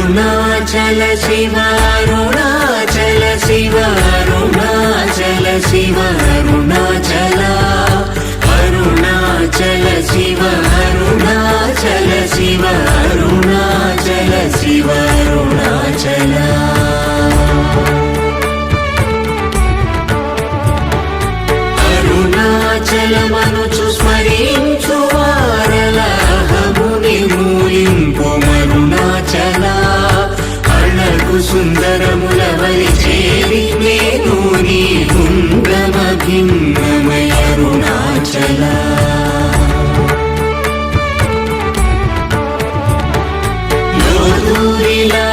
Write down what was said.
అరుణాచల శివ అరుణాచల శివ అరుణాచల శివ అరుణాచల అరుణాచల శివ అరుణాచల శివ అరుణాచల శివ అరుణాచల అరుణాచలమనుచు స్మరించు వారలహముని మూలింపు మరుణాచల అళగు సుందరముల వలి చేరి నేను నీ గుండ్రమ భిన్నమయ అరుణాచల లోదూరిలా